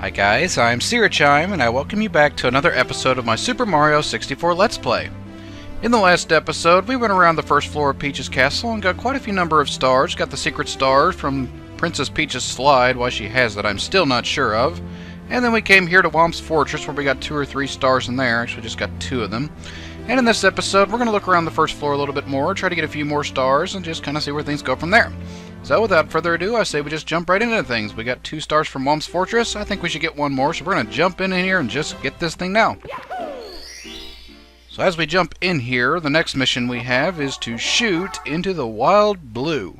Hi guys, I'm Syrachime, and I welcome you back to another episode of my Super Mario 64 Let's Play. In the last episode, we went around the first floor of Peach's castle and got quite a few number of stars. Got the secret star from Princess Peach's slide. Why she has that, I'm still not sure of. And then we came here to Whomp's fortress, where we got 2 or 3 stars in there. Actually, just got 2 of them. And in this episode, we're going to look around the first floor a little bit more, try to get a few more stars, and just kind of see where things go from there. So without further ado, I say we just jump right into things. We got 2 stars from Whomp's fortress. I think we should get 1 more, so we're going to jump in here and just get this thing now. So as we jump in here, the next mission we have is to shoot into the wild blue.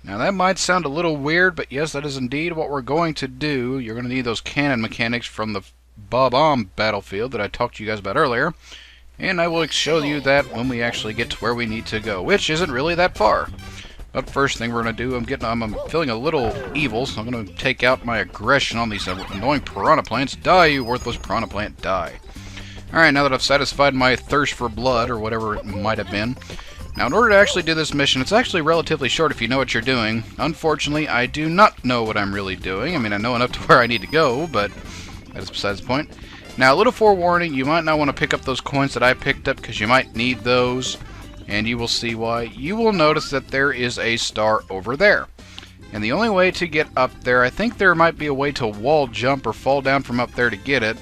Now that might sound a little weird, but yes, that is indeed what we're going to do. You're going to need those cannon mechanics from the Bob-omb battlefield that I talked to you guys about earlier. And I will show you that when we actually get to where we need to go, which isn't really that far. But first thing we're going to do, I'm feeling a little evil, so I'm going to take out my aggression on these annoying piranha plants. Die, you worthless piranha plant, die. Alright, now that I've satisfied my thirst for blood, or whatever it might have been. Now, in order to actually do this mission, it's actually relatively short if you know what you're doing. Unfortunately, I do not know what I'm really doing. I mean, I know enough to where I need to go, but that is besides the point. Now, a little forewarning, you might not want to pick up those coins that I picked up, because you might need those, and you will see why. You will notice that there is a star over there. And the only way to get up there, I think there might be a way to wall jump or fall down from up there to get it,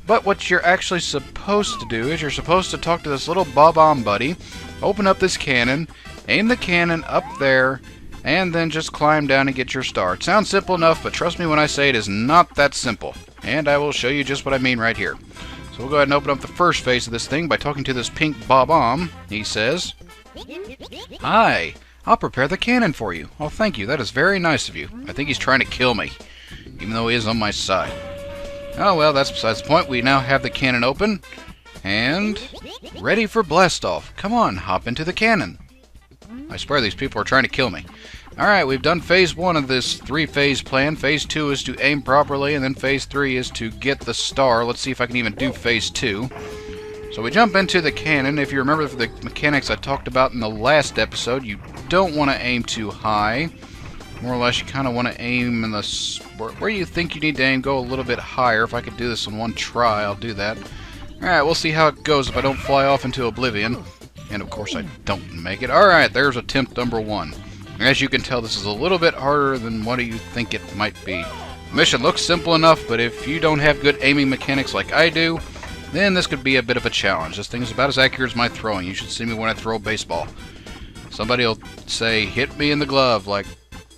but what you're actually supposed to do is you're supposed to talk to this little Bob-omb buddy, open up this cannon, aim the cannon up there, and then just climb down and get your star. It sounds simple enough, but trust me when I say it is not that simple. And I will show you just what I mean right here. So we'll go ahead and open up the first phase of this thing by talking to this pink Bob-omb. He says, "Hi, I'll prepare the cannon for you." "Oh, thank you. That is very nice of you." I think he's trying to kill me, even though he is on my side. Oh well, that's besides the point. We now have the cannon open and ready for blast off. Come on, hop into the cannon. I swear these people are trying to kill me. Alright, we've done phase 1 of this 3-phase plan. Phase 2 is to aim properly, and then phase 3 is to get the star. Let's see if I can even do phase 2. So we jump into the cannon. If you remember the mechanics I talked about in the last episode, you don't want to aim too high. More or less, you kind of want to aim in the where you think you need to aim, go a little bit higher. If I could do this in one try, I'll do that. Alright, we'll see how it goes if I don't fly off into oblivion. And of course I don't make it. Alright, there's attempt number 1. As you can tell, this is a little bit harder than what you think it might be. The mission looks simple enough, but if you don't have good aiming mechanics like I do, then this could be a bit of a challenge. This thing is about as accurate as my throwing. You should see me when I throw a baseball. Somebody will say, "Hit me in the glove," like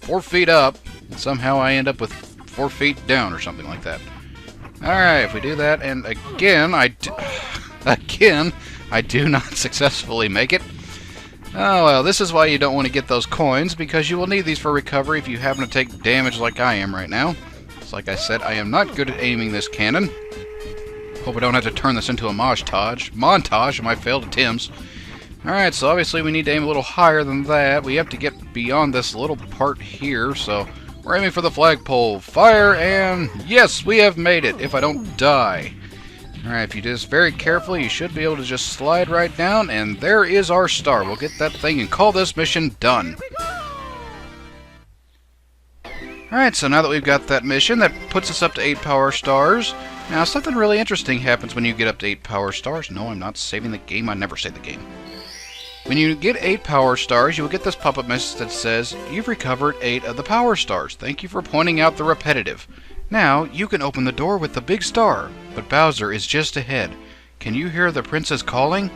4 feet up, and somehow I end up with 4 feet down or something like that. Alright, if we do that, and again, I do not successfully make it. Oh well, this is why you don't want to get those coins, because you will need these for recovery if you happen to take damage like I am right now. It's like I said, I am not good at aiming this cannon. Hope I don't have to turn this into a montage of my failed attempts. Alright, so obviously we need to aim a little higher than that. We have to get beyond this little part here, so we're aiming for the flagpole. Fire, and yes, we have made it, if I don't die. Alright, if you do this very carefully, you should be able to just slide right down, and there is our star. We'll get that thing and call this mission done. Alright, so now that we've got that mission, that puts us up to 8 power stars. Now, something really interesting happens when you get up to 8 power stars. No, I'm not saving the game. I never save the game. When you get 8 power stars, you will get this pop-up message that says, "You've recovered 8 of the power stars. Thank you for pointing out the repetitive. Now, you can open the door with the big star, but Bowser is just ahead. Can you hear the princess calling?"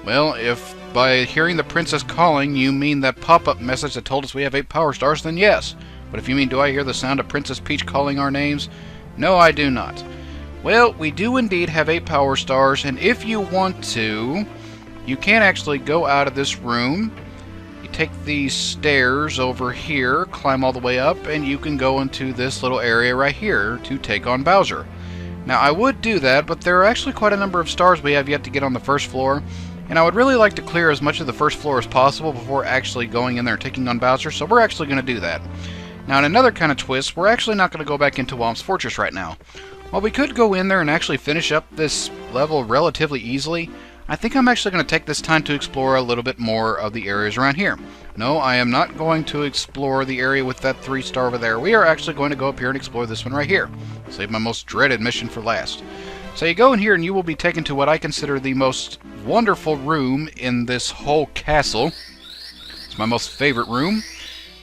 Well, if by hearing the princess calling you mean that pop-up message that told us we have 8 power stars, then yes. But if you mean, do I hear the sound of Princess Peach calling our names? No, I do not. Well, we do indeed have 8 power stars, and if you want to, you can actually go out of this room. You take these stairs over here, climb all the way up, and you can go into this little area right here to take on Bowser. Now, I would do that, but there are actually quite a number of stars we have yet to get on the first floor, and I would really like to clear as much of the first floor as possible before actually going in there and taking on Bowser, so we're actually going to do that. Now, in another kind of twist, we're actually not going to go back into Whomp's fortress right now. While we could go in there and actually finish up this level relatively easily, I think I'm actually going to take this time to explore a little bit more of the areas around here. No, I am not going to explore the area with that 3-star over there. We are actually going to go up here and explore this one right here. Save my most dreaded mission for last. So you go in here and you will be taken to what I consider the most wonderful room in this whole castle. It's my most favorite room,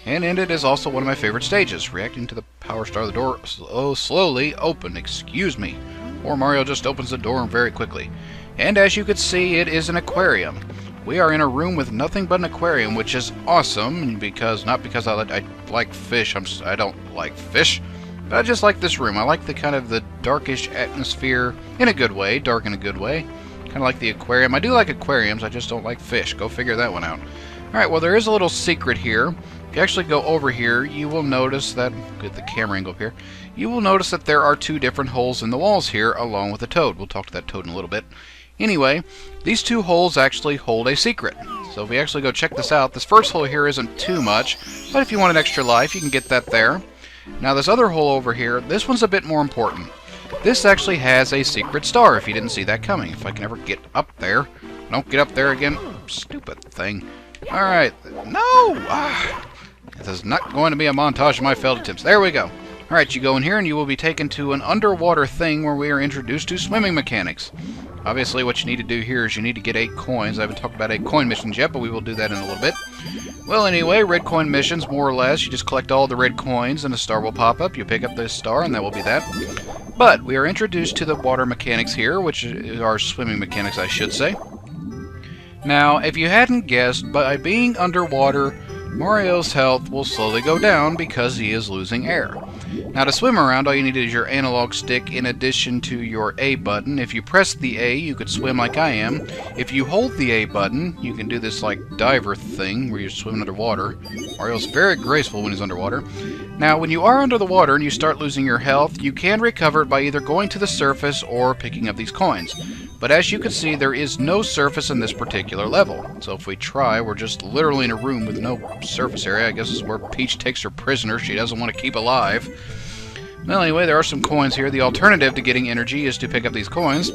and in it is also one of my favorite stages. Reacting to the power star, the door slowly open. Excuse me. Or Mario just opens the door very quickly. And as you can see, it is an aquarium. We are in a room with nothing but an aquarium, which is awesome, not because I like fish. I don't like fish, but I just like this room. I like the kind of the darkish atmosphere in a good way, dark in a good way. Kind of like the aquarium. I do like aquariums, I just don't like fish. Go figure that one out. Alright, well there is a little secret here. If you actually go over here, you will notice that, get the camera angle up here, you will notice that there are 2 different holes in the walls here, along with a toad. We'll talk to that toad in a little bit. Anyway, these 2 holes actually hold a secret. So if we actually go check this out, this first hole here isn't too much, but if you want an extra life, you can get that there. Now this other hole over here, this one's a bit more important. This actually has a secret star, if you didn't see that coming. If I can ever get up there. Don't get up there again. Stupid thing. Alright. No! This is not going to be a montage of my failed attempts. There we go. Alright, you go in here and you will be taken to an underwater thing where we are introduced to swimming mechanics. Obviously, what you need to do here is you need to get 8 coins. I haven't talked about 8 coin missions yet, but we will do that in a little bit. Well, anyway, red coin missions, more or less. You just collect all the red coins and a star will pop up. You pick up this star and that will be that. But we are introduced to the water mechanics here, which are swimming mechanics, I should say. Now, if you hadn't guessed, by being underwater, Mario's health will slowly go down because he is losing air. Now to swim around, all you need is your analog stick in addition to your A button. If you press the A, you could swim like I am. If you hold the A button, you can do this like diver thing where you're swimming underwater. Mario's very graceful when he's underwater. Now when you are under the water and you start losing your health, you can recover it by either going to the surface or picking up these coins. But as you can see, there is no surface in this particular level. So if we try, we're just literally in a room with no surface area. I guess this is where Peach takes her prisoner she doesn't want to keep alive. Well, anyway, there are some coins here. The alternative to getting energy is to pick up these coins.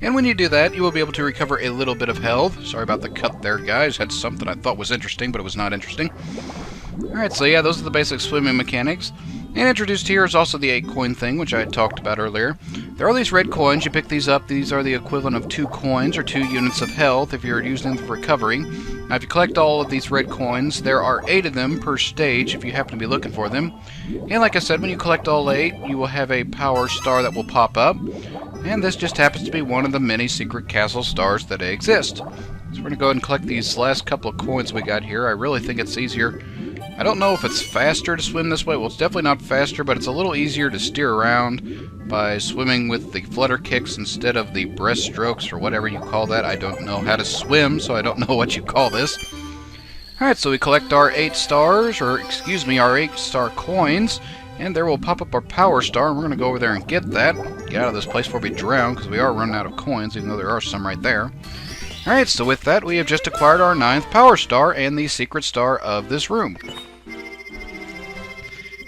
And when you do that, you will be able to recover a little bit of health. Sorry about the cut there, guys. Had something I thought was interesting, but it was not interesting. Alright, so yeah, those are the basic swimming mechanics. And introduced here is also the 8 coin thing, which I had talked about earlier. There are these red coins. You pick these up. These are the equivalent of 2 coins or 2 units of health if you're using them for recovery. Now, if you collect all of these red coins, there are 8 of them per stage if you happen to be looking for them. And like I said, when you collect all 8, you will have a power star that will pop up. And this just happens to be one of the many secret castle stars that exist. So we're going to go ahead and collect these last couple of coins we got here. I really think it's easier. I don't know if it's faster to swim this way. Well, it's definitely not faster, but it's a little easier to steer around by swimming with the flutter kicks instead of the breaststrokes or whatever you call that. I don't know how to swim, so I don't know what you call this. Alright, so we collect our 8 stars, or excuse me, our 8-star coins, and there will pop up our power star, and we're going to go over there and get that. Get out of this place before we drown, because we are running out of coins, even though there are some right there. Alright, so with that, we have just acquired our 9th power star and the secret star of this room.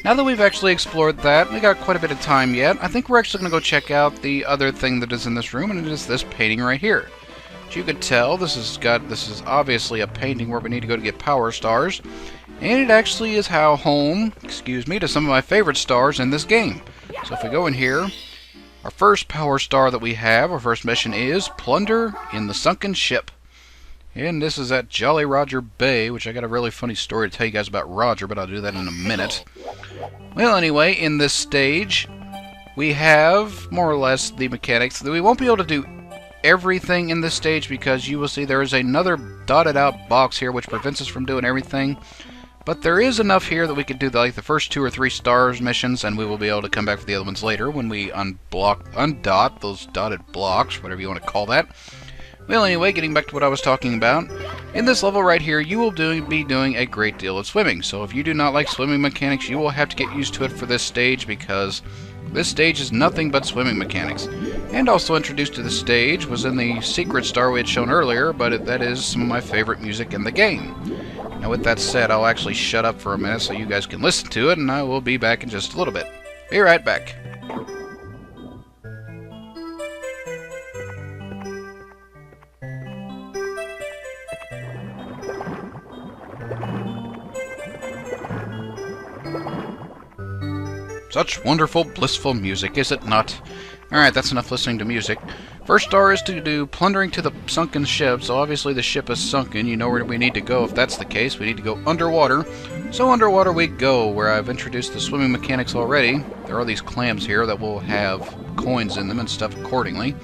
Now that we've actually explored that, we got quite a bit of time yet, I think we're actually going to go check out the other thing that is in this room, and it is this painting right here. As you can tell, this is obviously a painting where we need to go to get power stars, and it actually is home to some of my favorite stars in this game. So if we go in here, our first power star that we have, our first mission is Plunder in the Sunken ship. And this is at Jolly Roger Bay, which I got a really funny story to tell you guys about Roger, but I'll do that in a minute. Well, anyway, in this stage, we have more or less the mechanics. We won't be able to do everything in this stage because you will see there is another dotted out box here which prevents us from doing everything. But there is enough here that we could do like the first 2 or 3 stars missions, and we will be able to come back for the other ones later when we undot those dotted blocks, whatever you want to call that. Well, anyway, getting back to what I was talking about, in this level right here, you will be doing a great deal of swimming. So if you do not like swimming mechanics, you will have to get used to it for this stage because this stage is nothing but swimming mechanics. And also introduced to the stage was in the secret star we had shown earlier, but that is some of my favorite music in the game. Now with that said, I'll actually shut up for a minute so you guys can listen to it, and I will be back in just a little bit. Be right back. Such wonderful, blissful music, is it not? Alright, that's enough listening to music. First star is to do plundering to the sunken ship, so obviously the ship is sunken. You know where we need to go if that's the case. We need to go underwater. So underwater we go, where I've introduced the swimming mechanics already. There are these clams here that will have coins in them and stuff accordingly.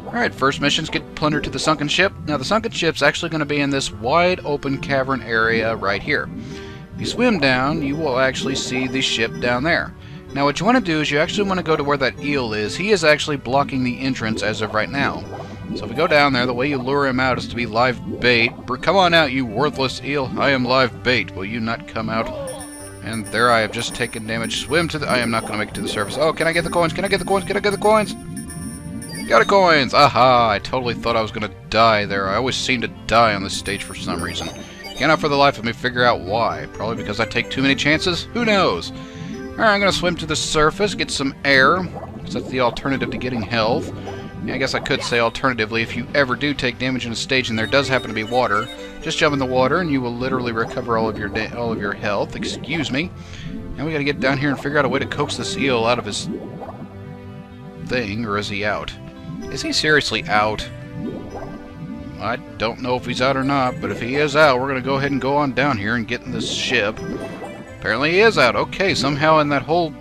Alright, first mission's get plundered to the sunken ship. Now the sunken ship's actually going to be in this wide open cavern area right here. If you swim down, you will actually see the ship down there. Now what you want to do is you actually want to go to where that eel is. He is actually blocking the entrance as of right now. So if we go down there, the way you lure him out is to be live bait. Come on out, you worthless eel. I am live bait. Will you not come out? And there I have just taken damage. Swim to the... I am not going to make it to the surface. Oh, can I get the coins? Can I get the coins? Can I get the coins? Got the coins! Aha! I totally thought I was going to die there. I always seem to die on this stage for some reason. Cannot for the life of me figure out why. Probably because I take too many chances? Who knows? Alright, I'm going to swim to the surface, get some air, because that's the alternative to getting health. Yeah, I guess I could say alternatively, if you ever do take damage in a stage and there does happen to be water, just jump in the water and you will literally recover all of your health. Excuse me. Now we got to get down here and figure out a way to coax this eel out of his thing, or is he out? Is he seriously out? I don't know if he's out or not, but if he is out, we're going to go ahead and go on down here and get in this ship. Apparently he is out. Okay, somehow in that whole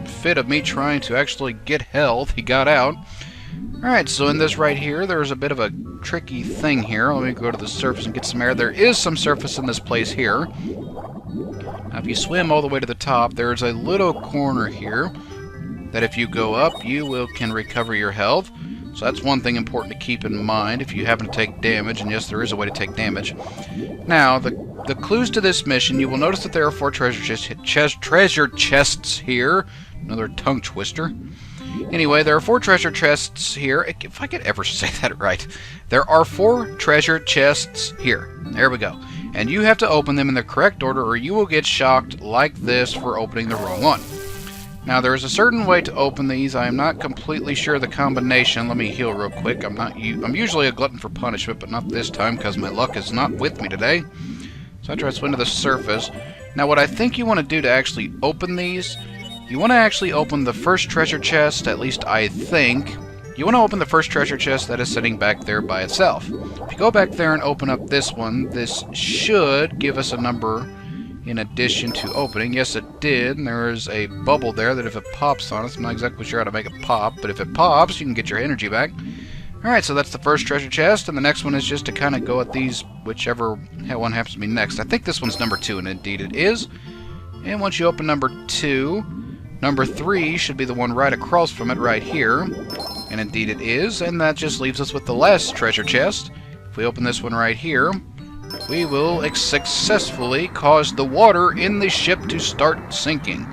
fit of me trying to actually get health, he got out. Alright, so in this right here, there's a bit of a tricky thing here. Let me go to the surface and get some air. There is some surface in this place here. Now, if you swim all the way to the top, there's a little corner here that if you go up, you can recover your health. So that's one thing important to keep in mind if you happen to take damage, and yes, there is a way to take damage. Now, the clues to this mission, you will notice that there are 4 treasure chests here. Another tongue twister. Anyway, there are 4 treasure chests here. If I could ever say that right. There are 4 treasure chests here. There we go. And you have to open them in the correct order, or you will get shocked like this for opening the wrong one. Now, there is a certain way to open these. I am not completely sure the combination. Let me heal real quick. I'm usually a glutton for punishment, but not this time because my luck is not with me today. So I try to swim to the surface. Now, what I think you want to do to actually open these, you want to actually open the first treasure chest, at least I think. You want to open the first treasure chest that is sitting back there by itself. If you go back there and open up this one, this should give us a number in addition to opening. Yes, it did. And there is a bubble there that if it pops on us, I'm not exactly sure how to make it pop, but if it pops, you can get your energy back. Alright, so that's the first treasure chest, and the next one is just to kind of go at these, whichever one happens to be next. I think this one's number 2, and indeed it is. And once you open number 2, number 3 should be the one right across from it right here. And indeed it is, and that just leaves us with the last treasure chest. If we open this one right here, we will successfully cause the water in the ship to start sinking.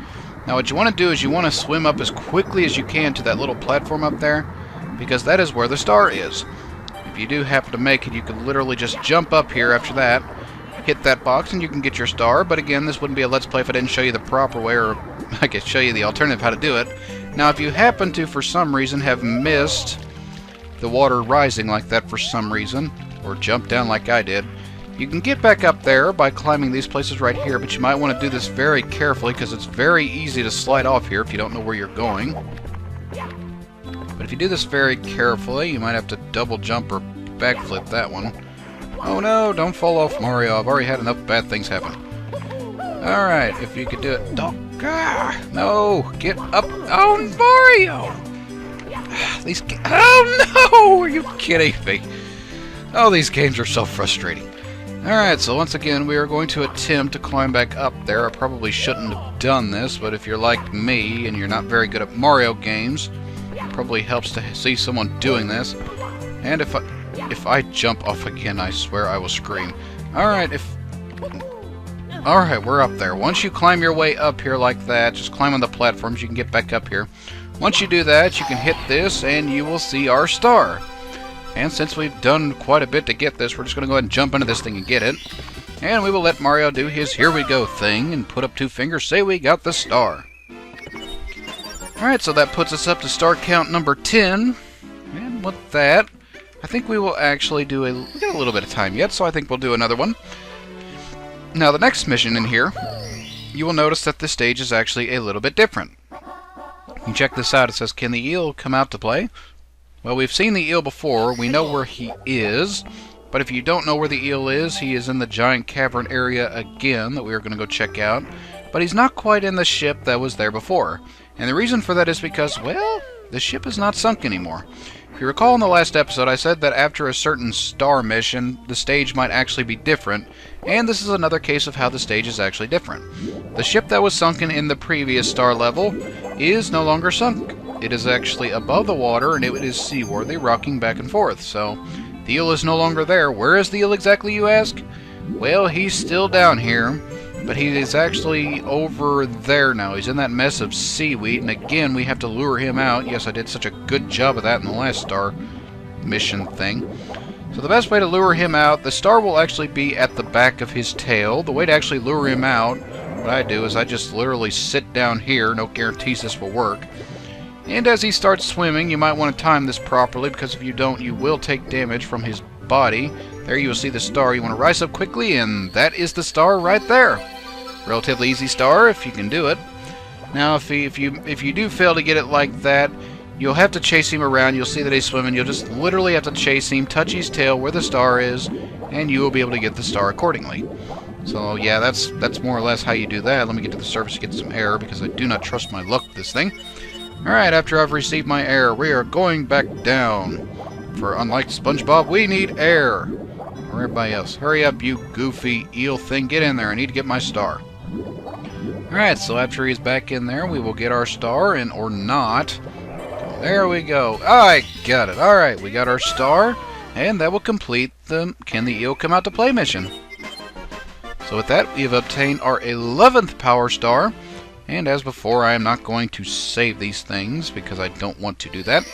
Now what you want to do is you want to swim up as quickly as you can to that little platform up there, because that is where the star is. If you do happen to make it, you can literally just jump up here after that, hit that box, and you can get your star. But again, this wouldn't be a Let's Play if I didn't show you the proper way, or I could show you the alternative how to do it. Now if you happen to, for some reason, have missed the water rising like that for some reason, or jump down like I did, you can get back up there by climbing these places right here, but you might want to do this very carefully because it's very easy to slide off here if you don't know where you're going. But if you do this very carefully, you might have to double jump or backflip that one. Oh no, don't fall off, Mario. I've already had enough bad things happen. Alright, if you could do it. No, get up. Oh, Mario! Oh no! Are you kidding me? Oh, these games are so frustrating. Alright, so once again, we are going to attempt to climb back up there. I probably shouldn't have done this, but if you're like me and you're not very good at Mario games, it probably helps to see someone doing this. And if I jump off again, I swear I will scream. Alright, Alright, we're up there. Once you climb your way up here like that, just climb on the platforms, you can get back up here. Once you do that, you can hit this, and you will see our star. And since we've done quite a bit to get this, we're just going to go ahead and jump into this thing and get it. And we will let Mario do his here we go thing and put up 2 fingers, say we got the star. Alright, so that puts us up to star count number 10. And with that, I think we will actually do we got a little bit of time yet, so I think we'll do another one. Now the next mission in here, you will notice that the stage is actually a little bit different. You check this out. It says, can the eel come out to play? Well, we've seen the eel before. We know where he is. But if you don't know where the eel is, he is in the giant cavern area again that we are going to go check out. But he's not quite in the ship that was there before. And the reason for that is because, well, the ship is not sunk anymore. If you recall in the last episode, I said that after a certain star mission, the stage might actually be different, and this is another case of how the stage is actually different. The ship that was sunken in the previous star level is no longer sunk. It is actually above the water, and it is seaworthy, rocking back and forth, so the eel is no longer there. Where is the eel exactly, you ask? Well, he's still down here, but he is actually over there now. He's in that mess of seaweed, and again, we have to lure him out. Yes, I did such a good job of that in the last star mission thing. So the best way to lure him out, the star will actually be at the back of his tail. The way to actually lure him out, what I do is I just literally sit down here. No guarantees this will work. And as he starts swimming, you might want to time this properly, because if you don't, you will take damage from his body. There you will see the star. You want to rise up quickly, and that is the star right there. Relatively easy star if you can do it. Now, if you do fail to get it like that, you'll have to chase him around. You'll see that he's swimming. You'll just literally have to chase him, touch his tail where the star is, and you will be able to get the star accordingly. So yeah, that's more or less how you do that. Let me get to the surface to get some air, because I do not trust my luck with this thing. Alright, after I've received my air, we are going back down. For unlike SpongeBob, we need air. Or everybody else. Hurry up, you goofy eel thing. Get in there. I need to get my star. Alright, so after he's back in there, we will get our star, and or not. There we go. I got it. Alright, we got our star, and that will complete the Can the Eel Come Out to Play mission. So with that, we have obtained our 11th power star. And as before, I am not going to save these things, because I don't want to do that.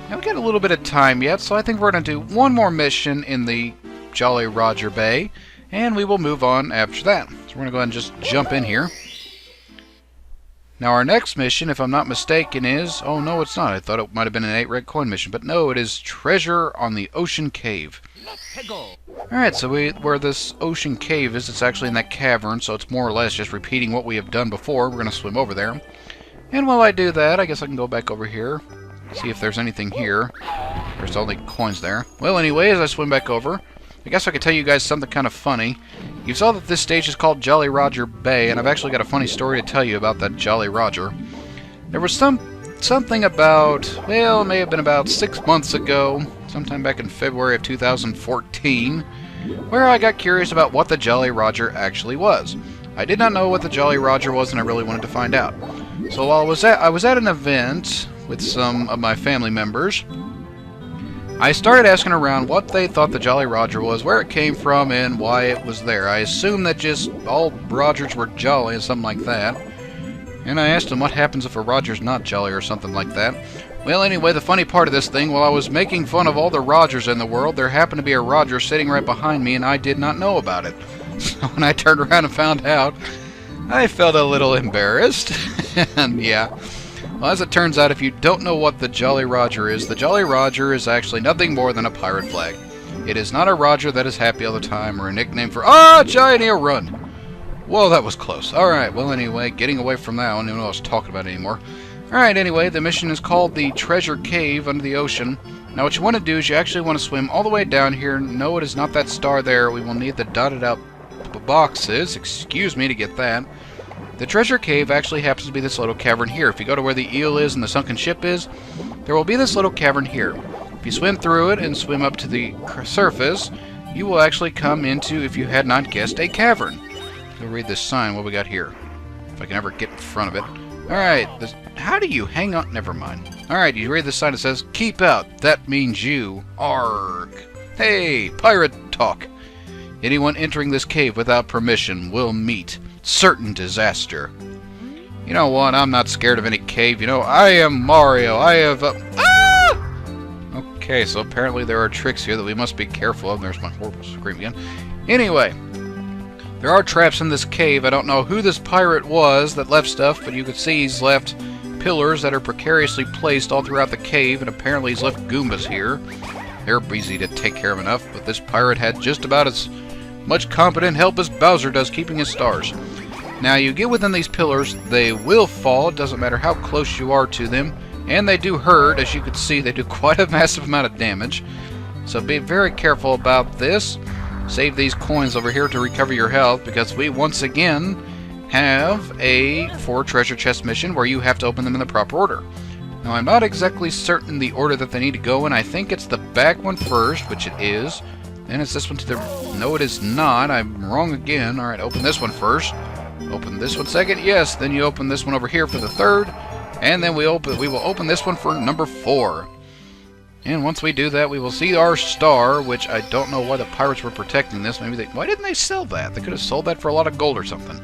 Now, we got a little bit of time yet, so I think we're going to do one more mission in the Jolly Roger Bay, and we will move on after that. So we're going to go ahead and just jump in here. Now, our next mission, if I'm not mistaken, is... Oh, no, it's not. I thought it might have been an 8 red coin mission, but no, it is Treasure on the Ocean Cave. Alright, so where this ocean cave is, it's actually in that cavern, so it's more or less just repeating what we have done before. We're going to swim over there. And while I do that, I guess I can go back over here, see if there's anything here. There's only coins there. Well, anyway, as I swim back over, I guess I could tell you guys something kind of funny. You saw that this stage is called Jolly Roger Bay, and I've actually got a funny story to tell you about that Jolly Roger. There was something about, well, it may have been about 6 months ago, sometime back in February of 2014, where I got curious about what the Jolly Roger actually was. I did not know what the Jolly Roger was, and I really wanted to find out. So while I was at an event with some of my family members, I started asking around what they thought the Jolly Roger was, where it came from, and why it was there. I assumed that just all Rogers were jolly and something like that. And I asked them what happens if a Roger's not jolly or something like that. Well, anyway, the funny part of this thing, while I was making fun of all the Rogers in the world, there happened to be a Roger sitting right behind me, and I did not know about it. So when I turned around and found out, I felt a little embarrassed. And yeah, well, as it turns out, if you don't know what the Jolly Roger is actually nothing more than a pirate flag. It is not a Roger that is happy all the time, or a nickname for, Giant Eel Run! Whoa, that was close. Alright, well anyway, getting away from that, I don't even know what I was talking about anymore. Alright, anyway, the mission is called the Treasure Cave under the ocean. Now what you want to do is you actually want to swim all the way down here. No, it is not that star there. We will need the dotted out boxes, excuse me, to get that. The Treasure Cave actually happens to be this little cavern here. If you go to where the eel is and the sunken ship is, there will be this little cavern here. If you swim through it and swim up to the surface, you will actually come into, if you had not guessed, a cavern. We'll read this sign, what we got here. If I can ever get in front of it. Alright, how do you hang on? Never mind. Alright, you read this sign, it says, keep out, that means you. Arrrrrgh. Hey, pirate talk. Anyone entering this cave without permission will meet certain disaster. You know what, I'm not scared of any cave. You know, I am Mario. I have Okay, so apparently there are tricks here that we must be careful of. There's my horrible scream again. Anyway, there are traps in this cave. I don't know who this pirate was that left stuff, but you can see he's left pillars that are precariously placed all throughout the cave, and apparently he's left Goombas here. They're easy to take care of enough, but this pirate had just about as much competent help as Bowser does keeping his stars. Now, you get within these pillars, they will fall. It doesn't matter how close you are to them. And they do hurt. As you can see, they do quite a massive amount of damage. So be very careful about this. Save these coins over here to recover your health, because we once again have a 4 treasure chest mission where you have to open them in the proper order. Now, I'm not exactly certain the order that they need to go in. I think it's the back one first, which it is. Then it's this one to the... No, it is not. I'm wrong again. Alright, open this one first. Open this one second. Yes, then you open this one over here for the third. And then we will open this one for number 4. And once we do that, we will see our star, which I don't know why the pirates were protecting this. Maybe why didn't they sell that? They could have sold that for a lot of gold or something.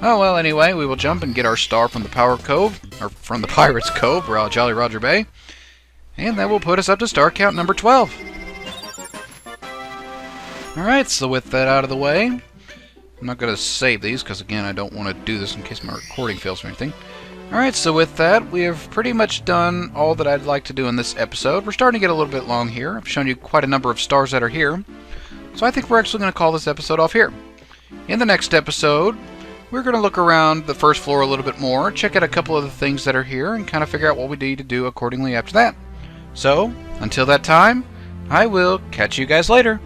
Oh, well, anyway, we will jump and get our star from the Power Cove, or from the Pirates Cove, Jolly Roger Bay. And that will put us up to star count number 12. Alright, so with that out of the way, I'm not going to save these, because again, I don't want to do this in case my recording fails or anything. Alright, so with that, we have pretty much done all that I'd like to do in this episode. We're starting to get a little bit long here. I've shown you quite a number of stars that are here. So I think we're actually going to call this episode off here. In the next episode, we're going to look around the first floor a little bit more, check out a couple of the things that are here, and kind of figure out what we need to do accordingly after that. So, until that time, I will catch you guys later.